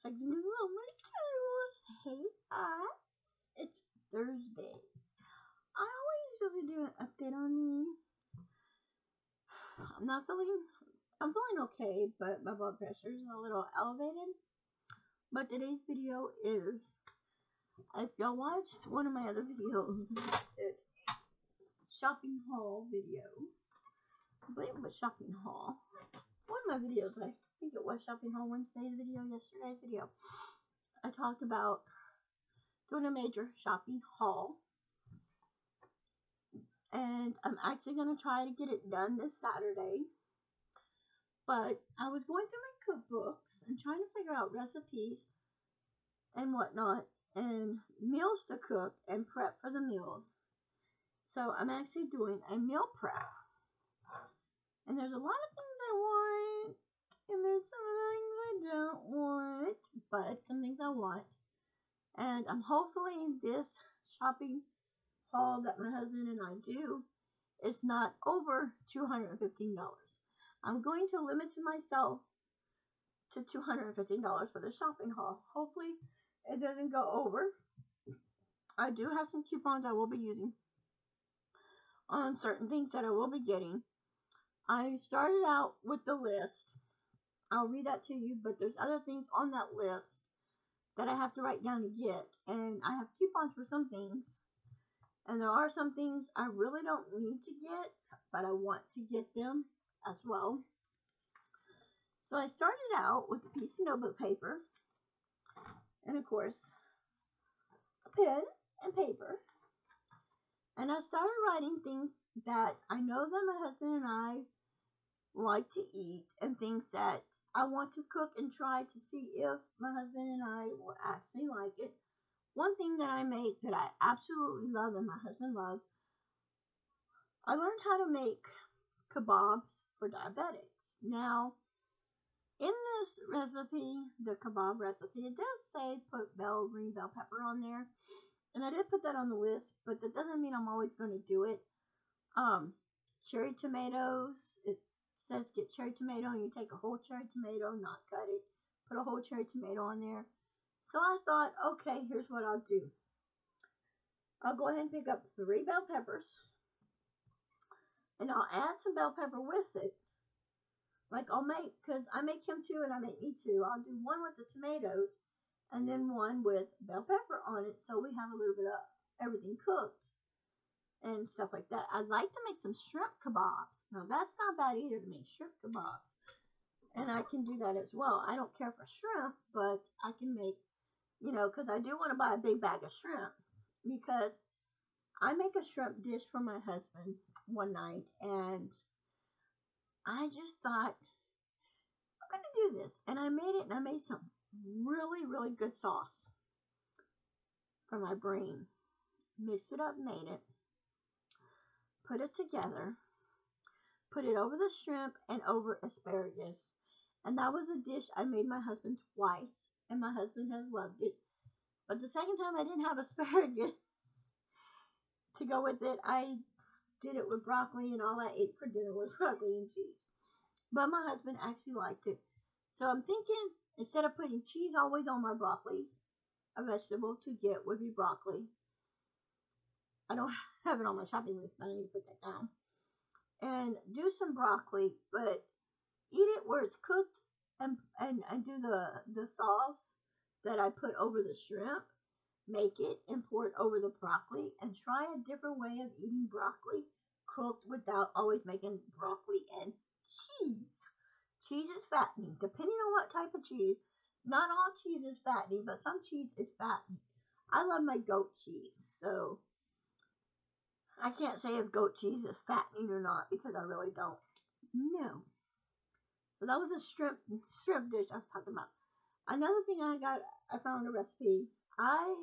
I can do all my tools. Hey, it's Thursday. I always usually do an update on me. I'm not feeling, I'm feeling okay, but my blood pressure is a little elevated. But today's video is, if y'all watched one of my other videos, it's shopping haul video. I believe it was shopping haul. One of my videos, I think it was shopping haul Wednesday's video, yesterday's video. I talked about doing a major shopping haul. And I'm actually going to try to get it done this Saturday. But I was going through my cookbooks and trying to figure out recipes and whatnot and meals to cook and prep for the meals. So I'm actually doing a meal prep. And there's a lot of things I want and there's some things I don't want, but some things I want. And I'm hopefully this shopping haul that my husband and I do is not over $215. I'm going to limit myself to $215 for the shopping haul. Hopefully it doesn't go over. I do have some coupons I will be using on certain things that I will be getting. I started out with the list. I'll read that to you, but there's other things on that list that I have to write down to get. And I have coupons for some things. And there are some things I really don't need to get, but I want to get them as well. So I started out with a piece of notebook paper. And of course, a pen and paper. And I started writing things that I know that my husband and I like to eat. And things that I want to cook and try to see if my husband and I will actually like it. One thing that I make that I absolutely love and my husband loves, I learned how to make kebabs for diabetics. Now, in this recipe, the kebab recipe, it does say put green bell pepper on there. And I did put that on the list, but that doesn't mean I'm always going to do it. Cherry tomatoes, it says get cherry tomato, and you take a whole cherry tomato, not cut it, put a whole cherry tomato on there. So I thought, okay, here's what I'll do. I'll go ahead and pick up 3 bell peppers. And I'll add some bell pepper with it. Like because I make him 2 and I make me 2. I'll do one with the tomatoes and then one with bell pepper on it. So we have a little bit of everything cooked and stuff like that. I'd like to make some shrimp kebabs. Now that's not bad either, to make shrimp kebabs. And I can do that as well. I don't care for shrimp, but I can make, because I do want to buy a big bag of shrimp. Because I make a shrimp dish for my husband one night, and I just thought, I'm going to do this. And I made it, and I made some really, really good sauce for my brain. Mixed it up, made it. Put it together. Put it over the shrimp and over asparagus. And that was a dish I made my husband twice, and my husband has loved it. But the second time I didn't have asparagus to go with it. I did it with broccoli, and all I ate for dinner was broccoli and cheese. But my husband actually liked it. So I'm thinking, instead of putting cheese always on my broccoli, a vegetable to get would be broccoli. I don't have it on my shopping list, but I need to put that down. And do some broccoli, but eat it where it's cooked, and do the sauce that I put over the shrimp. Make it and pour it over the broccoli, and try a different way of eating broccoli cooked without always making broccoli and cheese. Cheese is fattening, depending on what type of cheese. Not all cheese is fattening, but some cheese is fattening. I love my goat cheese, so I can't say if goat cheese is fattening or not because I really don't know. So that was a shrimp dish I was talking about. Another thing I found a recipe. I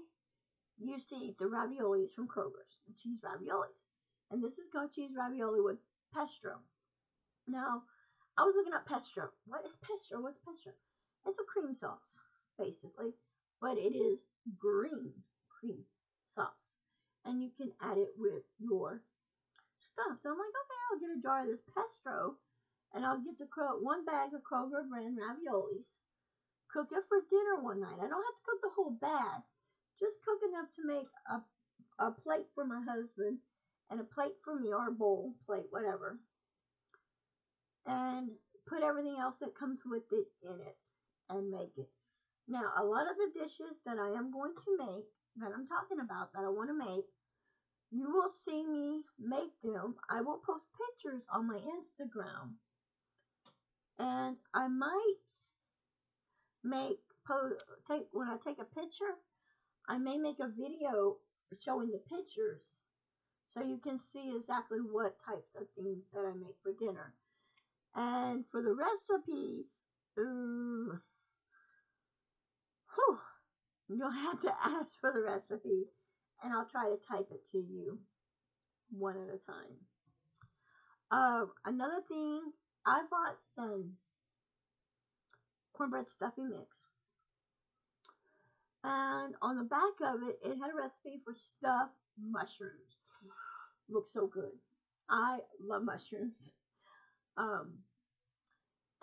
used to eat the raviolis from Kroger's, the cheese raviolis. And this is goat cheese ravioli with pesto. Now, I was looking up pesto. What is pesto? What's pesto? It's a cream sauce, basically. But it is green cream sauce. And you can add it with your stuff. So I'm like, okay, I'll get a jar of this pesto. And I'll get one bag of Kroger brand raviolis. cook it for dinner one night. I don't have to cook the whole bag. Just cook enough to make a plate for my husband and a plate for me, or a bowl, plate, whatever. And put everything else that comes with it in it and make it. Now, a lot of the dishes that I am going to make, that I'm talking about, that I want to make, you will see me make them. I will post pictures on my Instagram. And I might when I take a picture, I may make a video showing the pictures so you can see exactly what types of things that I make for dinner. And for the recipes, you'll have to ask for the recipe, and I'll try to type it to you one at a time. Another thing, I bought some cornbread stuffing mix. And on the back of it, it had a recipe for stuffed mushrooms. Looks so good. I love mushrooms. And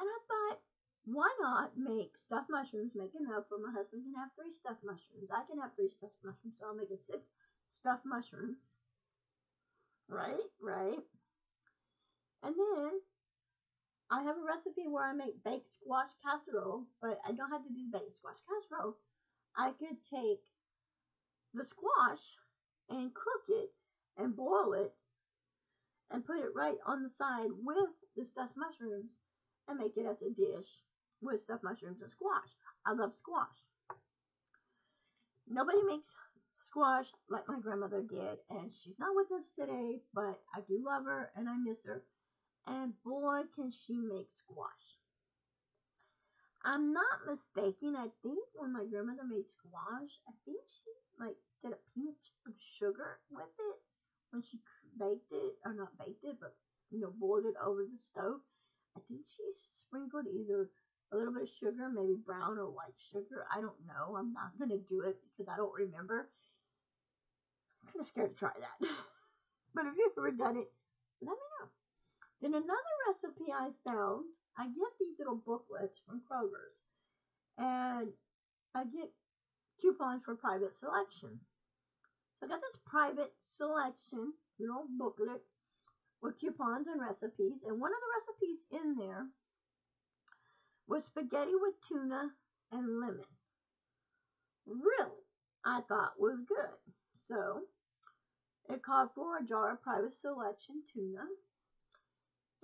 I thought, why not make stuffed mushrooms, make enough for my husband can have 3 stuffed mushrooms. I can have 3 stuffed mushrooms, so I'll make it 6 stuffed mushrooms. Right. And then I have a recipe where I make baked squash casserole, but I don't have to do baked squash casserole. I could take the squash and cook it and boil it and put it right on the side with the stuffed mushrooms and make it as a dish with stuffed mushrooms and squash. I love squash. Nobody makes squash like my grandmother did, and she's not with us today, but I do love her and I miss her. And boy, can she make squash. I'm not mistaken, I think when my grandmother made squash, I think she did a pinch of sugar with it when she baked it, or not baked it, but boiled it over the stove. I think she sprinkled either a little bit of sugar, maybe brown or white sugar. I don't know. I'm not going to do it because I don't remember. I'm kind of scared to try that. But if you've ever done it, let me know. Then another recipe I found, I get these little booklets from Kroger's. And I get coupons for private selection. So I got this private selection little booklet with coupons and recipes. And one of the recipes in there was spaghetti with tuna and lemon. Really, I thought was good. So it called for a jar of private selection tuna.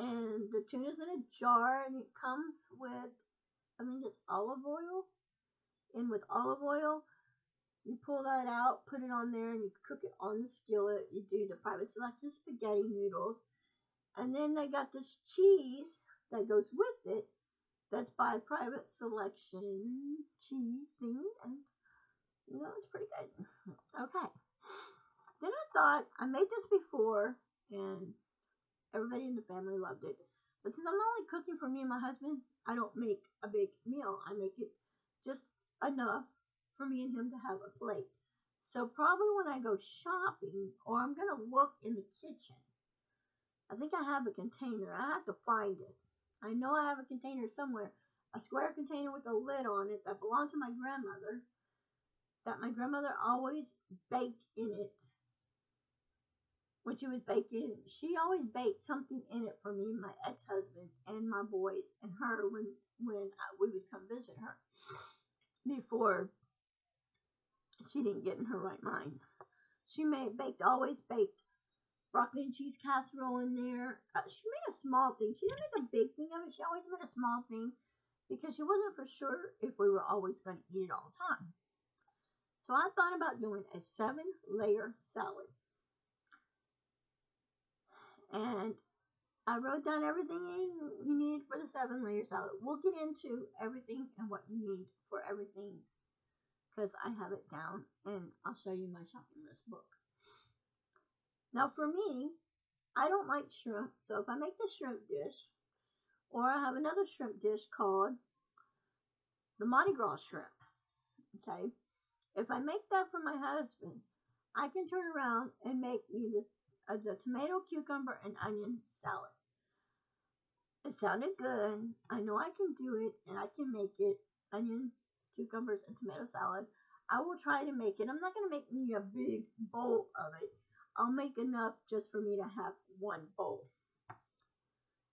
And the tuna's in a jar, and it comes with, I think it's olive oil. And with olive oil, you pull that out, put it on there, and you cook it on the skillet. You do the private selection spaghetti noodles. And then they got this cheese that goes with it that's by private selection cheese thing. And, it's pretty good. Okay. Then I thought, I made this before, and everybody in the family loved it. But since I'm only cooking for me and my husband, I don't make a big meal. I make it just enough for me and him to have a plate. So probably when I go shopping, or I'm going to look in the kitchen, I think I have a container. I have to find it. I know I have a container somewhere, a square container with a lid on it that belonged to my grandmother, that my grandmother always baked in it. When she was baking, she always baked something in it for me, my ex-husband, and my boys, and her when we would come visit her before she didn't get in her right mind. She always baked broccoli and cheese casserole in there. She made a small thing. She didn't make a big thing of it. She always made a small thing because she wasn't for sure if we were always going to eat it all the time. So I thought about doing a 7-layer salad. And I wrote down everything you need for the 7-layer salad. We'll get into everything and what you need for everything because I have it down, and I'll show you my shopping list book. Now for me, I don't like shrimp, so if I make the shrimp dish, or I have another shrimp dish called the Mardi Gras shrimp, okay? If I make that for my husband, I can turn around and make me the tomato, cucumber, and onion salad. It sounded good. I know I can do it, and I can make it. Onion, salad. I will try to make it. I'm not going to make me a big bowl of it. I'll make enough just for me to have one bowl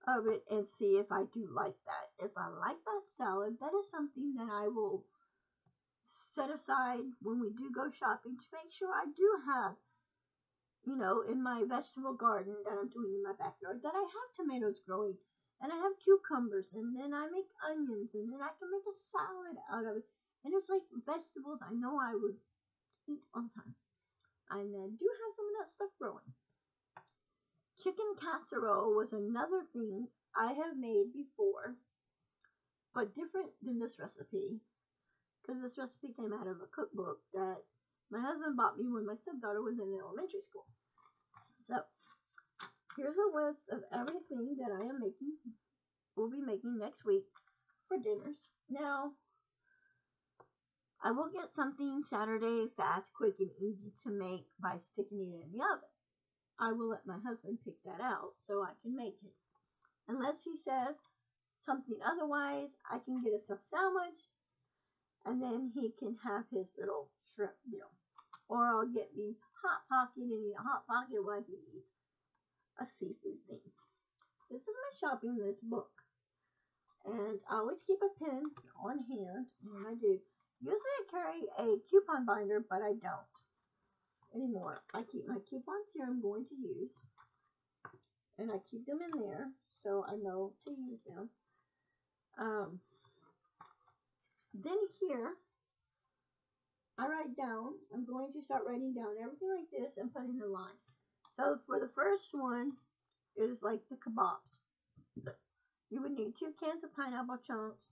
of it and see if I do like that. If I like that salad, that is something that I will set aside when we do go shopping to make sure I do have, in my vegetable garden that I'm doing in my backyard, that I have tomatoes growing and I have cucumbers and then I make onions and then I can make a salad out of it. And it's like vegetables I know I would eat on time. And I do have some of that stuff growing. Chicken casserole was another thing I have made before, but different than this recipe. Because this recipe came out of a cookbook that my husband bought me when my stepdaughter was in elementary school. So, here's a list of everything that I am making, will be making next week for dinners. Now, I will get something Saturday fast, quick, and easy to make by sticking it in the oven. I will let my husband pick that out so I can make it. Unless he says something otherwise, I can get a stuffed sandwich and then he can have his little shrimp deal. Or I'll get me Hot Pocket and eat a Hot Pocket while he eats a seafood thing. This is my shopping list book. And I always keep a pen on hand when I do. Usually I carry a coupon binder, but I don't anymore. I keep my coupons here I'm going to use. And I keep them in there so I know to use them. Then here, I write down, I'm going to start writing down everything like this and put in a line. So for the first one is like the kebabs. You would need 2 cans of pineapple chunks,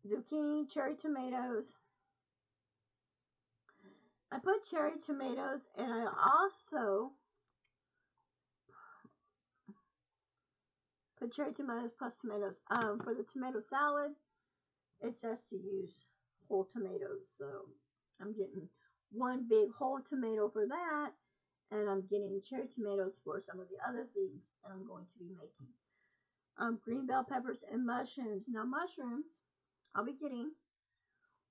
zucchini, cherry tomatoes. I put cherry tomatoes and I also put cherry tomatoes plus tomatoes. For the tomato salad, it says to use whole tomatoes. So I'm getting 1 big whole tomato for that. And I'm getting the cherry tomatoes for some of the other things that I'm going to be making. Green bell peppers and mushrooms. Now mushrooms, I'll be getting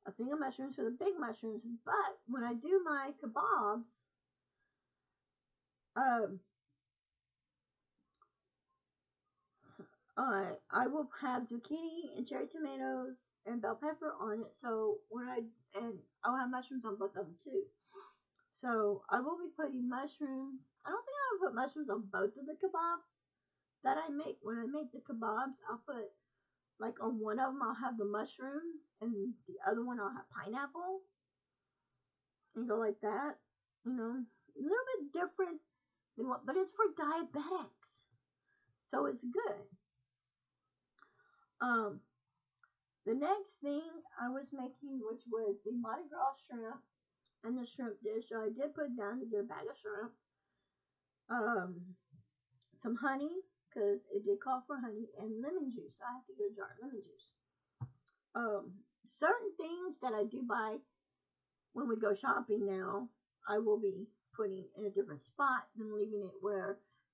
a thing of mushrooms for the big mushrooms. But when I do my kebabs, I will have zucchini and cherry tomatoes and bell pepper on it. So I'll have mushrooms on both of them too. So I will be putting mushrooms. I don't think I'll put mushrooms on both of the kebabs that I make. When I make the kebabs, I'll put, like on one of them I'll have the mushrooms and the other one I'll have pineapple. And go like that. A little bit different than but it's for diabetics. So it's good. The next thing I was making, which was the Mardi Gras shrimp and the shrimp dish. So I did put down to get a bag of shrimp. Some honey, because it did call for honey, and lemon juice. So I have to get a jar of lemon juice. Certain things that I do buy when we go shopping now, I will be putting in a different spot than leaving it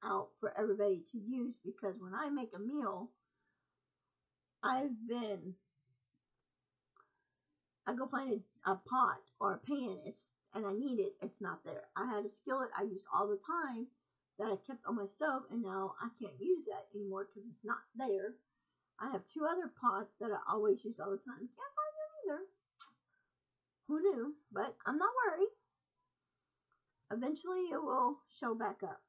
out for everybody to use, because when I make a meal, I go find a pot or a pan, and I need it, it's not there. I had a skillet I used all the time that I kept on my stove, and now I can't use that anymore because it's not there. I have 2 other pots that I always use all the time. Can't find them either. Who knew? But I'm not worried. Eventually it will show back up.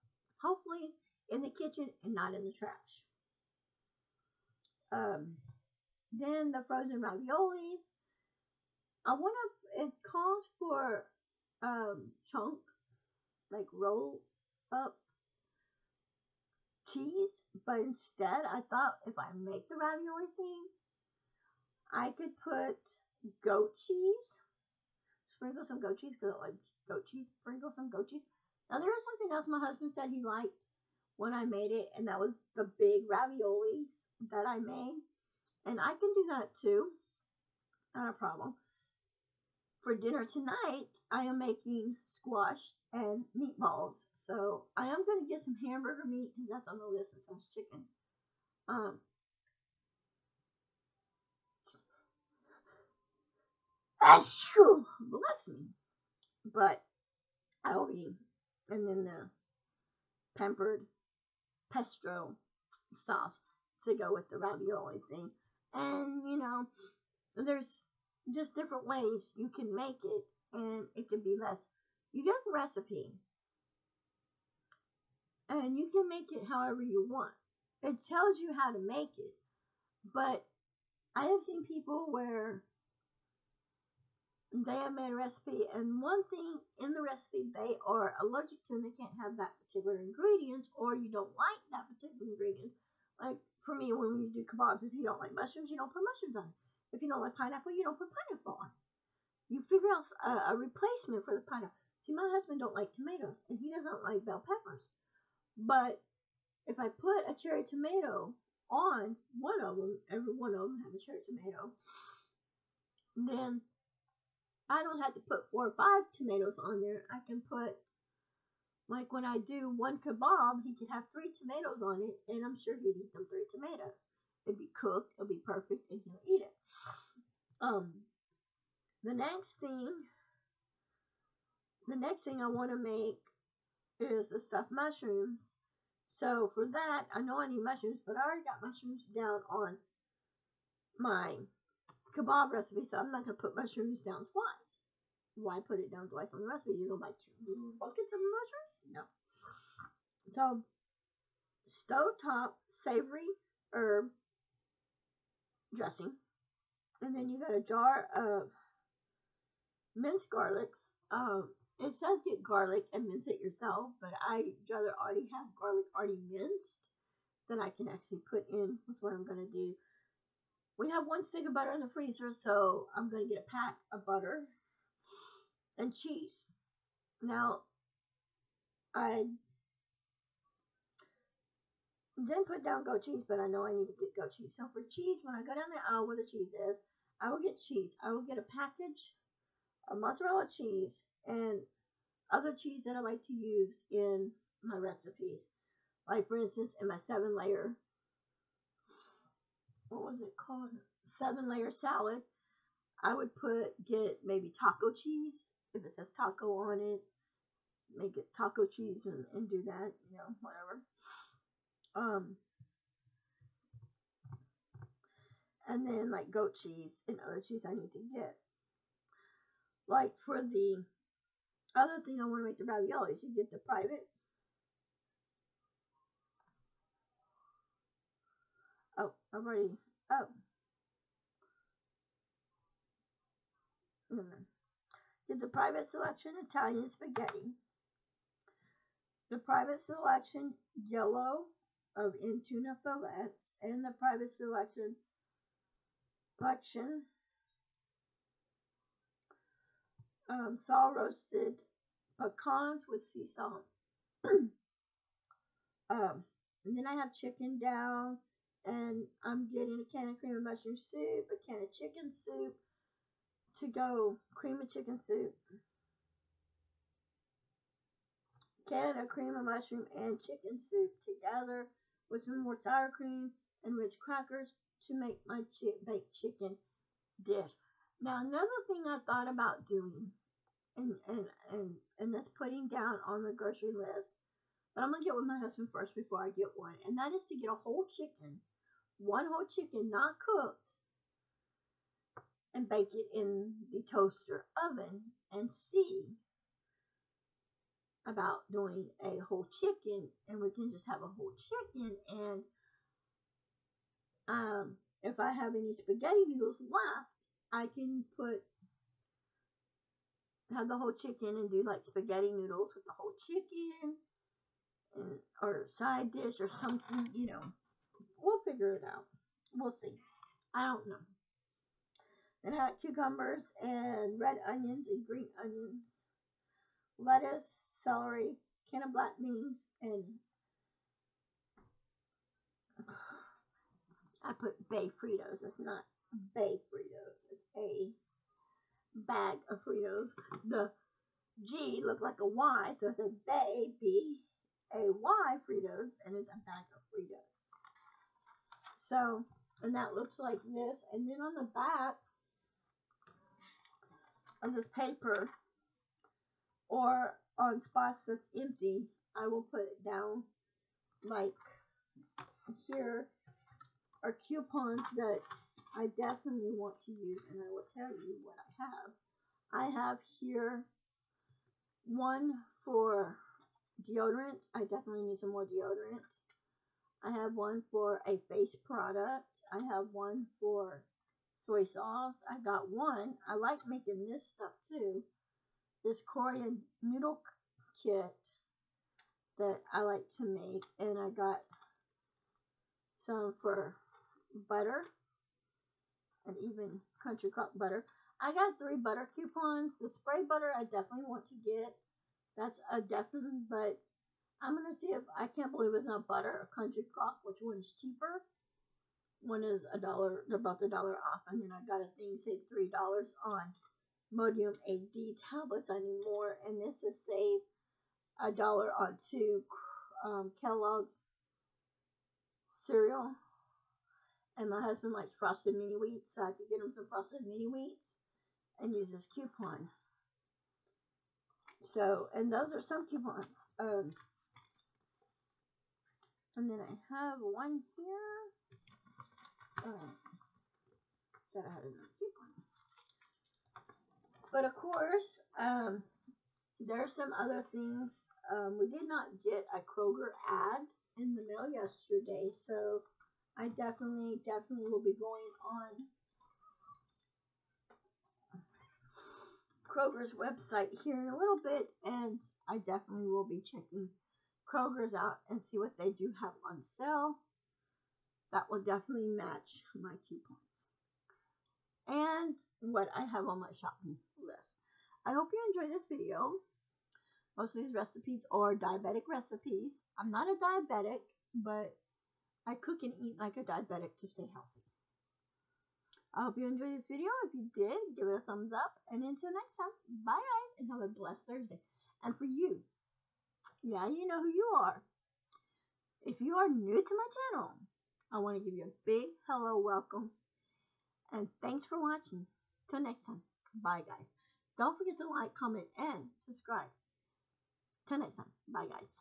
Hopefully in the kitchen and not in the trash. Then the frozen raviolis. It calls for chunk, like roll up cheese, but instead I thought if I make the ravioli thing, I could put goat cheese, sprinkle some goat cheese, because I like goat cheese, sprinkle some goat cheese. Now there is something else my husband said he liked when I made it, and that was the big raviolis that I made, and I can do that too, not a problem. For dinner tonight, I am making squash and meatballs. So I am going to get some hamburger meat because that's on the list as well as chicken. Achoo, bless me. But I'll be, and then the pampered pesto sauce to go with the ravioli thing. And there's just different ways you can make it, and it can be less. You get the recipe, and you can make it however you want. It tells you how to make it, but I have seen people where they have made a recipe, and one thing in the recipe they are allergic to, and they can't have that particular ingredient, or you don't like that particular ingredient. Like for me, when we do kebabs, if you don't like mushrooms, you don't put mushrooms on it. If you don't like pineapple, you don't put pineapple on it. You figure out a replacement for the pineapple. See, my husband don't like tomatoes, and he doesn't like bell peppers. But if I put a cherry tomato on one of them, every one of them have a cherry tomato, then I don't have to put 4 or 5 tomatoes on there. I can put, like when I do one kebab, he could have 3 tomatoes on it, and I'm sure he'd eat them 3 tomatoes. It'd be cooked, it'll be perfect, and he'll eat it. The next thing I want to make is the stuffed mushrooms. So for that, I know I need mushrooms, but I already got mushrooms down on my kebab recipe, so I'm not going to put mushrooms down twice. Why put it down twice on the recipe? You don't buy 2 buckets of mushrooms? No. So, stovetop savory herb dressing. And then you got a jar of minced garlics. It says get garlic and mince it yourself, but I'd rather already have garlic already minced than I can actually put in with what I'm going to do. We have 1 stick of butter in the freezer, so I'm going to get a pack of butter and cheese. Now, I didn't put down goat cheese, but I know I need to get goat cheese. So for cheese, when I go down the aisle where the cheese is, I will get cheese. I will get a package of mozzarella cheese and other cheese that I like to use in my recipes. Like for instance, in my 7-layer, what was it called? 7-layer salad. I would get maybe taco cheese. If it says taco on it, make it taco cheese and do that, whatever. And then like goat cheese and other cheese I need to get. Like for the other thing I want to make the raviolis, you get the private. Oh, I've already. Oh. Get the private selection Italian spaghetti. The private selection yellow of in tuna fillets, and the private selection saw roasted pecans with sea salt. And then I have chicken down, and I'm getting a can of cream of mushroom soup, a can of chicken soup to go, cream of chicken soup, can of cream of mushroom and chicken soup together with some more sour cream and rich crackers to make my baked chicken dish. Now another thing I thought about doing, and that's putting down on the grocery list, but I'm gonna get with my husband first before I get one, and that is to get a whole chicken, 1 whole chicken, not cooked, and bake it in the toaster oven and see about doing a whole chicken, and we can just have a whole chicken, and if I have any spaghetti noodles left, I can have the whole chicken and do like spaghetti noodles with the whole chicken, or side dish or something, we'll figure it out. We'll see. I don't know. Then I have cucumbers and red onions and green onions, lettuce, celery, can of black beans, and I put Bay Fritos. It's not Bay Fritos. It's a bag of Fritos. The G looked like a Y, so it said Bay, B-A-Y Fritos, and it's a bag of Fritos. So, and that looks like this. And then on the back, of this paper or on spots that's empty, I will put it down. Like here are coupons that I definitely want to use, and I will tell you what I have. I have here one for deodorant. I definitely need some more deodorant. I have one for a face product. I have one for soy sauce. I got one. I like making this stuff too. This Korean noodle kit that I like to make. And I got some for butter and even country crock butter. I got 3 butter coupons. The spray butter I definitely want to get. That's a definite, but I'm going to see if, I can't believe it's not butter or country crock, which one is cheaper. One is $1, they're both $1 off, and then I got a thing say $3 on Modium AD tablets. I need more, and this is save $1 on 2 Kellogg's cereal. And my husband likes frosted mini wheats, so I could get him some frosted mini wheats and use this coupon. So, and those are some coupons. And then I have one here. That I had another coupon. But of course, there's some other things. We did not get a Kroger ad in the mail yesterday, so I definitely will be going on Kroger's website here in a little bit, and I definitely will be checking Kroger's out and see what they do have on sale. That will definitely match my coupons and what I have on my shopping list. I hope you enjoyed this video. Most of these recipes are diabetic recipes. I'm not a diabetic, but I cook and eat like a diabetic to stay healthy. I hope you enjoyed this video. If you did, give it a thumbs up. And until next time, bye guys, and have a blessed Thursday. And for you, yeah, you know who you are. If you are new to my channel, I want to give you a big hello welcome. And thanks for watching. Till next time, bye guys. Don't forget to like, comment, and subscribe. Till next time, bye guys.